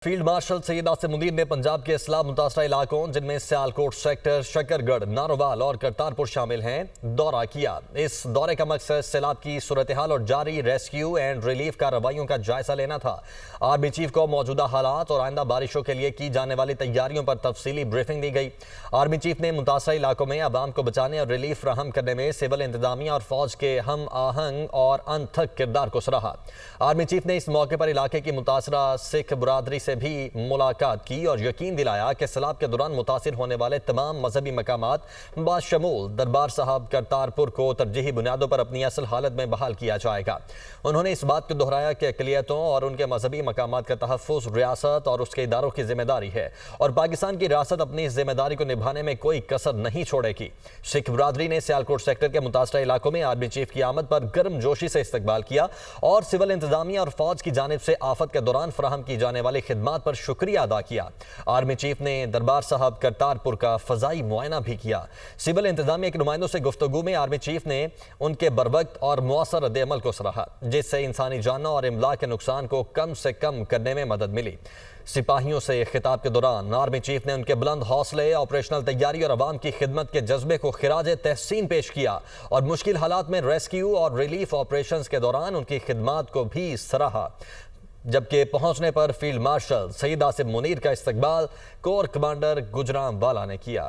Field marshal Syed Asim Munir ने पंजाब के इस्लाम मुतासरा इलाकों जिनमें सियालकोट सेक्टर, शकरगढ़, नारोवाल और करतारपुर शामिल हैं, दौरा किया। इस दौरे का मकसद सैलाब की सूरत हाल और जारी रेस्क्यू एंड रिलीफ कार्रवाइयों का जायजा लेना था। आर्मी चीफ को मौजूदा हालात और आइंदा बारिशों के लिए की जाने वाली तैयारियों पर तफसीली ब्रीफिंग दी गई। आर्मी चीफ ने मुतासरा इलाकों में आवाम को बचाने और रिलीफ फ्राहम करने में सिविल इंतजामिया और फौज के हम आहंग और अनथक किरदार को सराहा। आर्मी चीफ ने इस मौके पर इलाके की मुतासरा सिख बरादरी से भी मुलाकात की और यकीन दिलाया कि सैलाब के दौरान मुतासिर होने वाले तमाम मजहबी मकामात बाशमूल दरबार साहब करतारपुर को तरजीही बुनियादों पर अपनी असल हालत में बहाल किया जाएगा। उन्होंने इस बात को दोहराया कि अक़लियतों और उनके मजहबी मकामात का तहफ़्फ़ुज़ रियासत और उसके इदारों की जिम्मेदारी है और पाकिस्तान की रियासत अपनी इस जिम्मेदारी को निभाने में कोई कसर नहीं छोड़ेगी। सिख बरादरी ने सियालकोट सेक्टर के मुतासरा इलाकों में आर्मी चीफ की आमद पर गर्मजोशी से इस्तकबाल किया और सिविल इंतजामिया और फौज की जानिब से आफत के दौरान फराहम की जाने वाली खिदमात पर शुक्रिया अदा किया। आर्मी चीफ ने दरबार साहब करतारपुर का फजाई मुआयना भी किया। सिविल इंतजामिया के नुमाइंदों से गुफ्तगू में आर्मी चीफ ने उनके बरवक्त और मुअस्सर रद्द-ए-अमल को सराहा, जिससे इंसानी जानों और इमलाक के नुकसान को कम से कम करने में मदद मिली। सिपाहियों से खिताब के दौरान आर्मी चीफ ने उनके बुलंद हौसले, ऑपरेशनल तैयारी और अवाम की खिदमत के जज्बे को खिराज तहसीन पेश किया और मुश्किल हालात में रेस्क्यू और रिलीफ ऑपरेशंस के दौरान उनकी खिदमत को भी सराहा। जबकि पहुंचने पर फील्ड मार्शल सैयद आसिम मुनीर का इस्तकबाल कोर कमांडर गुजराम वाला ने किया।